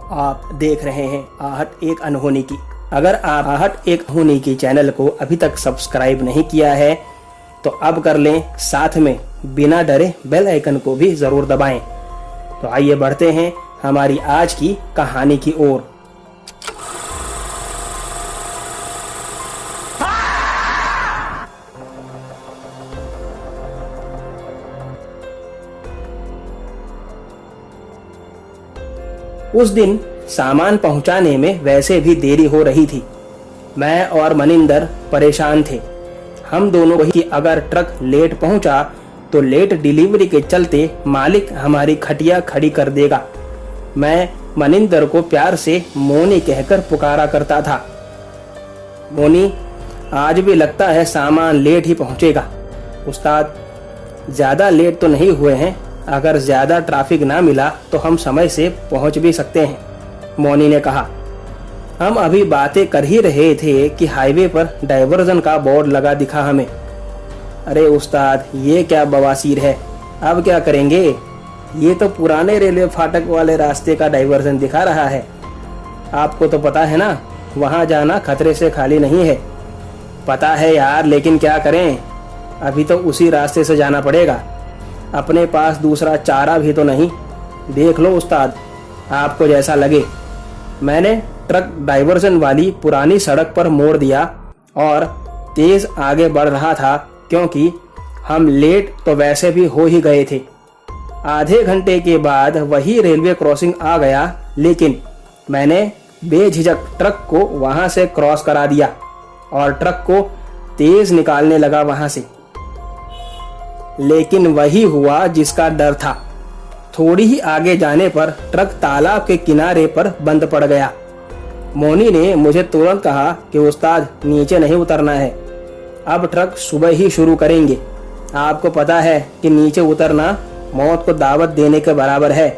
आप देख रहे हैं आहट एक अनहोनी की। अगर आप आहट एक अनहोनी की चैनल को अभी तक सब्सक्राइब नहीं किया है तो अब कर लें, साथ में बिना डरे बेल आइकन को भी जरूर दबाएं। तो आइए बढ़ते हैं हमारी आज की कहानी की ओर। उस दिन सामान पहुंचाने में वैसे भी देरी हो रही थी। मैं और मनिंदर परेशान थे। हम दोनों ही अगर ट्रक लेट पहुंचा तो लेट डिलीवरी के चलते मालिक हमारी खटिया खड़ी कर देगा। मैं मनिंदर को प्यार से मोनी कहकर पुकारा करता था। मोनी, आज भी लगता है सामान लेट ही पहुंचेगा। उस्ताद, ज्यादा लेट तो नहीं हुए हैं। अगर ज्यादा ट्रैफिक ना मिला तो हम समय से पहुंच भी सकते हैं, मोनी ने कहा। हम अभी बातें कर ही रहे थे कि हाईवे पर डाइवर्जन का बोर्ड लगा दिखा हमें। अरे उस्ताद, ये क्या बवासीर है, अब क्या करेंगे? ये तो पुराने रेलवे फाटक वाले रास्ते का डाइवर्जन दिखा रहा है। आपको तो पता है ना, वहां जाना खतरे से खाली नहीं है। पता है यार, लेकिन क्या करें, अभी तो उसी रास्ते से जाना पड़ेगा। अपने पास दूसरा चारा भी तो नहीं। देख लो उस्ताद, आपको जैसा लगे। मैंने ट्रक डाइवर्जन वाली पुरानी सड़क पर मोड़ दिया और तेज आगे बढ़ रहा था, क्योंकि हम लेट तो वैसे भी हो ही गए थे। आधे घंटे के बाद वही रेलवे क्रॉसिंग आ गया, लेकिन मैंने बेझिझक ट्रक को वहां से क्रॉस करा दिया और ट्रक को तेज निकालने लगा वहां से। लेकिन वही हुआ जिसका डर था। थोड़ी ही आगे जाने पर ट्रक तालाब के किनारे पर बंद पड़ गया। मोनी ने मुझे तुरंत कहा कि उस्ताद, नीचे नहीं उतरना है, अब ट्रक सुबह ही शुरू करेंगे। आपको पता है कि नीचे उतरना मौत को दावत देने के बराबर है।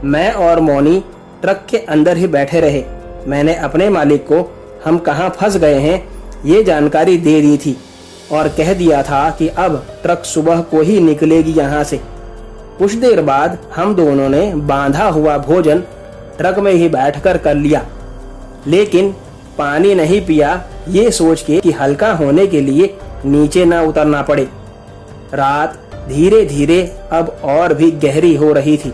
मैं और मोनी ट्रक के अंदर ही बैठे रहे। मैंने अपने मालिक को हम कहाँ फंस गए हैं ये जानकारी दे दी थी और कह दिया था कि अब ट्रक सुबह को ही निकलेगी यहाँ से। कुछ देर बाद हम दोनों ने बांधा हुआ भोजन ट्रक में ही बैठकर कर लिया, लेकिन पानी नहीं पिया, ये सोच के कि हल्का होने के लिए नीचे ना उतरना पड़े। रात धीरे धीरे अब और भी गहरी हो रही थी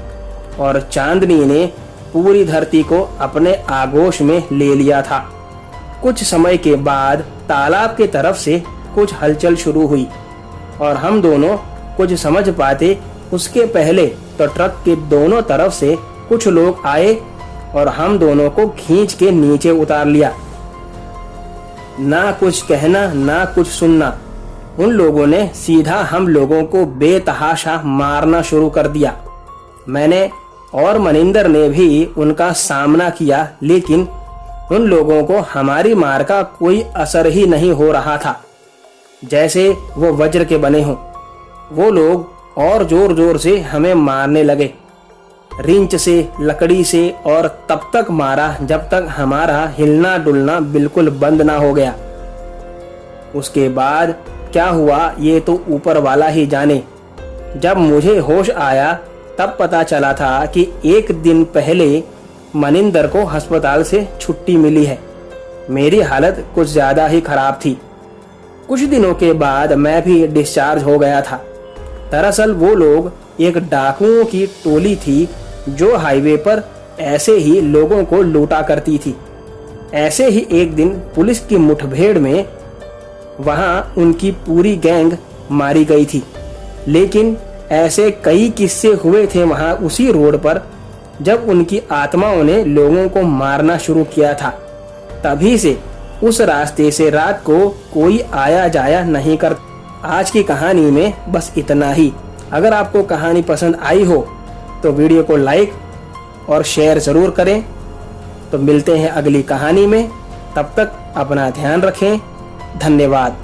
और चांदनी ने पूरी धरती को अपने आगोश में ले लिया था। कुछ समय के बाद तालाब के तरफ से कुछ हलचल शुरू हुई और हम दोनों कुछ समझ पाते उसके पहले तो ट्रक के दोनों तरफ से कुछ लोग आए और हम दोनों को खींच के नीचे उतार लिया। ना कुछ कहना ना कुछ सुनना, उन लोगों ने सीधा हम लोगों को बेतहाशा मारना शुरू कर दिया। मैंने और मनिंदर ने भी उनका सामना किया, लेकिन उन लोगों को हमारी मार का कोई असर ही नहीं हो रहा था, जैसे वो वज्र के बने हों। वो लोग और जोर जोर से हमें मारने लगे, रिंच से, लकड़ी से, और तब तक मारा जब तक हमारा हिलना डुलना बिल्कुल बंद ना हो गया। उसके बाद क्या हुआ ये तो ऊपर वाला ही जाने। जब मुझे होश आया तब पता चला था कि एक दिन पहले मनिंदर को अस्पताल से छुट्टी मिली है। मेरी हालत कुछ ज्यादा ही खराब थी। कुछ दिनों के बाद मैं भी डिस्चार्ज हो गया था। दरअसल वो लोग एक डाकुओं की टोली थी जो हाईवे पर ऐसे ही लोगों को लूटा करती थी। ऐसे ही एक दिन पुलिस की मुठभेड़ में वहां उनकी पूरी गैंग मारी गई थी। लेकिन ऐसे कई किस्से हुए थे वहां उसी रोड पर, जब उनकी आत्माओं ने लोगों को मारना शुरू किया था। तभी से उस रास्ते से रात को कोई आया जाया नहीं कर। आज की कहानी में बस इतना ही। अगर आपको कहानी पसंद आई हो तो वीडियो को लाइक और शेयर जरूर करें। तो मिलते हैं अगली कहानी में, तब तक अपना ध्यान रखें। धन्यवाद।